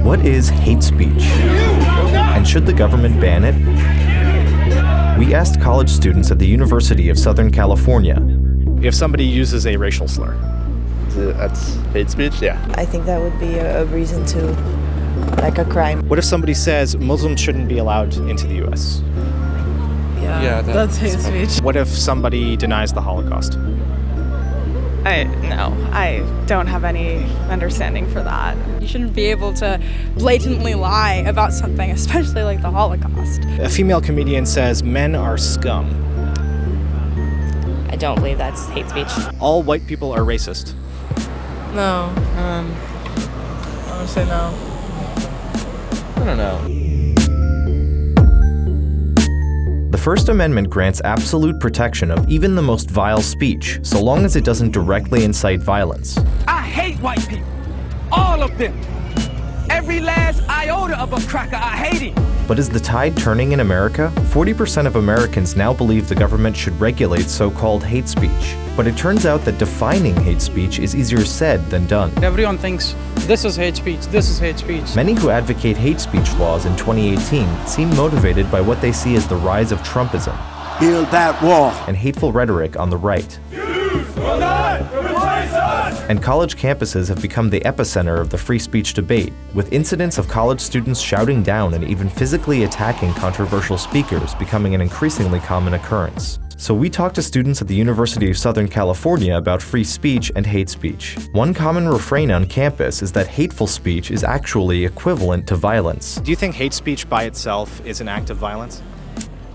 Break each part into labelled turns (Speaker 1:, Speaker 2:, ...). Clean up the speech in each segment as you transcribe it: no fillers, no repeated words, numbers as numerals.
Speaker 1: What is hate speech? And should the government ban it? We asked college students at the University of Southern California.
Speaker 2: If somebody uses a racial slur,
Speaker 3: that's hate speech? Yeah.
Speaker 4: I think that would be a reason to, like a crime.
Speaker 2: what if somebody says Muslims shouldn't be allowed into the U.S.?
Speaker 5: Yeah, that's hate speech.
Speaker 2: What if somebody denies the Holocaust?
Speaker 6: I don't have any understanding for that.
Speaker 7: You shouldn't be able to blatantly lie about something, especially like the Holocaust.
Speaker 2: A female comedian says men are scum.
Speaker 8: I don't believe that's hate speech.
Speaker 2: All white people are racist.
Speaker 5: No. I would say no.
Speaker 3: I don't know.
Speaker 1: The First Amendment grants absolute protection of even the most vile speech, so long as it doesn't directly incite violence.
Speaker 9: I hate white people. All of them. Every last iota of a cracker, I hate him.
Speaker 1: But is the tide turning in America? 40% of Americans now believe the government should regulate so-called hate speech. But it turns out that defining hate speech is easier said than done.
Speaker 5: Everyone thinks this is hate speech, this is hate speech.
Speaker 1: Many who advocate hate speech laws in 2018 seem motivated by what they see as the rise of Trumpism.
Speaker 10: Build that wall.
Speaker 1: And hateful rhetoric on the right. And college campuses have become the epicenter of the free speech debate, with incidents of college students shouting down and even physically attacking controversial speakers becoming an increasingly common occurrence. So we talked to students at the University of Southern California about free speech and hate speech. One common refrain on campus is that hateful speech is actually equivalent to violence.
Speaker 2: Do you think hate speech by itself is an act of violence?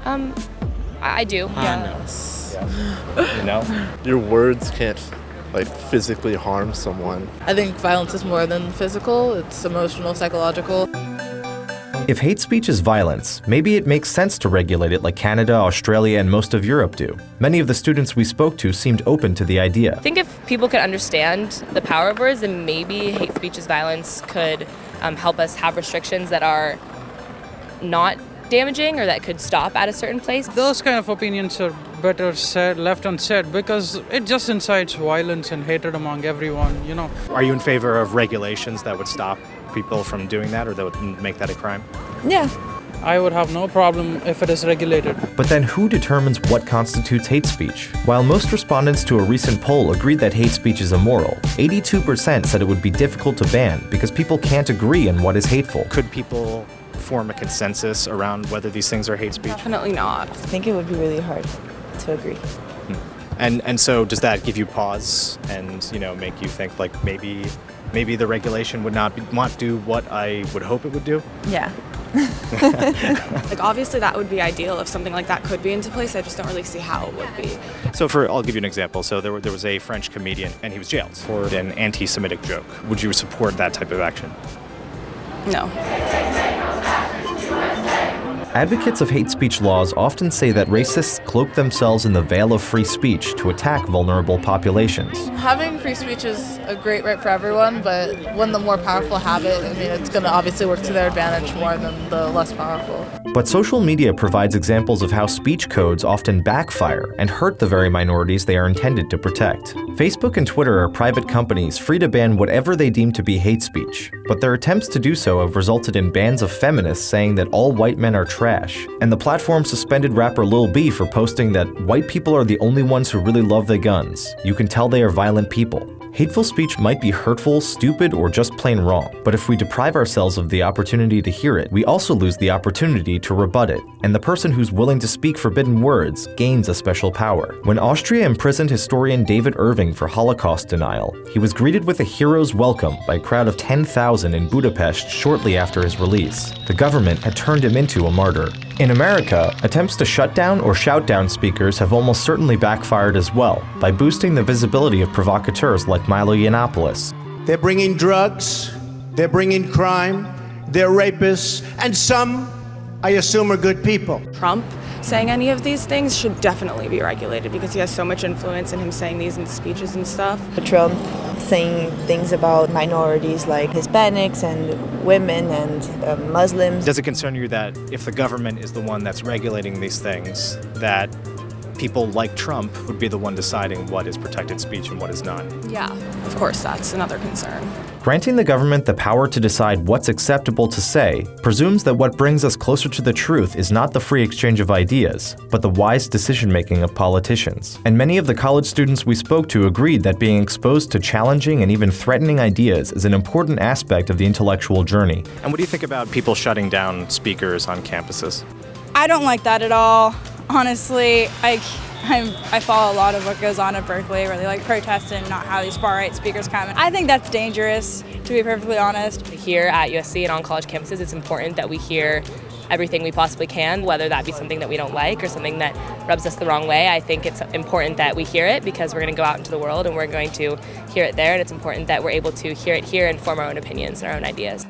Speaker 8: I do.
Speaker 5: Yes.
Speaker 2: You know?
Speaker 3: Your words can't physically harm someone.
Speaker 5: I think violence is more than physical, it's emotional, psychological.
Speaker 1: If hate speech is violence, maybe it makes sense to regulate it like Canada, Australia, and most of Europe do. Many of the students we spoke to seemed open to the idea.
Speaker 8: I think if people could understand the power of words, then maybe hate speech as violence could help us have restrictions that are not damaging or that could stop at a certain place.
Speaker 5: Those kind of opinions are better said, left unsaid, because it just incites violence and hatred among everyone, you know.
Speaker 2: Are you in favor of regulations that would stop people from doing that or that would make that a crime?
Speaker 5: Yeah. I would have no problem if it is regulated.
Speaker 1: But then who determines what constitutes hate speech? While most respondents to a recent poll agreed that hate speech is immoral, 82% said it would be difficult to ban because people can't agree on what is hateful.
Speaker 2: Could people form a consensus around whether these things are hate speech?
Speaker 6: Definitely not.
Speaker 4: I think it would be really hard to agree.
Speaker 2: And so does that give you pause and, make you think maybe the regulation would not do what I would hope it would do?
Speaker 6: Yeah. Obviously that would be ideal if something like that could be into place. I just don't really see how it would be.
Speaker 2: So I'll give you an example. So there was a French comedian and he was jailed for an anti-Semitic joke. Would you support that type of action?
Speaker 6: No.
Speaker 1: Advocates of hate speech laws often say that racists cloak themselves in the veil of free speech to attack vulnerable populations.
Speaker 5: Having free speech is a great right for everyone, but when the more powerful have it, it's going to obviously work to their advantage more than the less powerful.
Speaker 1: But social media provides examples of how speech codes often backfire and hurt the very minorities they are intended to protect. Facebook and Twitter are private companies free to ban whatever they deem to be hate speech, but their attempts to do so have resulted in bans of feminists saying that all white men are trash, and the platform suspended rapper Lil B for posting that white people are the only ones who really love their guns. You can tell they are violent people. Hateful speech might be hurtful, stupid, or just plain wrong, but if we deprive ourselves of the opportunity to hear it, we also lose the opportunity to rebut it, and the person who's willing to speak forbidden words gains a special power. When Austria imprisoned historian David Irving for Holocaust denial, he was greeted with a hero's welcome by a crowd of 10,000 in Budapest shortly after his release. The government had turned him into a martyr. In America, attempts to shut down or shout down speakers have almost certainly backfired as well, by boosting the visibility of provocateurs like Milo Yiannopoulos.
Speaker 10: They're bringing drugs, they're bringing crime, they're rapists, and some, I assume, are good people.
Speaker 6: Trump saying any of these things should definitely be regulated because he has so much influence in him saying these in speeches and stuff.
Speaker 4: Trump saying things about minorities like Hispanics and women and Muslims.
Speaker 2: Does it concern you that if the government is the one that's regulating these things, that people like Trump would be the one deciding what is protected speech and what is not?
Speaker 6: Yeah, of course, that's another concern.
Speaker 1: Granting the government the power to decide what's acceptable to say presumes that what brings us closer to the truth is not the free exchange of ideas, but the wise decision-making of politicians. And many of the college students we spoke to agreed that being exposed to challenging and even threatening ideas is an important aspect of the intellectual journey.
Speaker 2: And what do you think about people shutting down speakers on campuses?
Speaker 7: I don't like that at all. Honestly, I follow a lot of what goes on at Berkeley, where they like protest and not have these far-right speakers come. I think that's dangerous, to be perfectly honest.
Speaker 8: Here at USC and on college campuses, it's important that we hear everything we possibly can, whether that be something that we don't like or something that rubs us the wrong way. I think it's important that we hear it because we're going to go out into the world and we're going to hear it there, and it's important that we're able to hear it here and form our own opinions and our own ideas.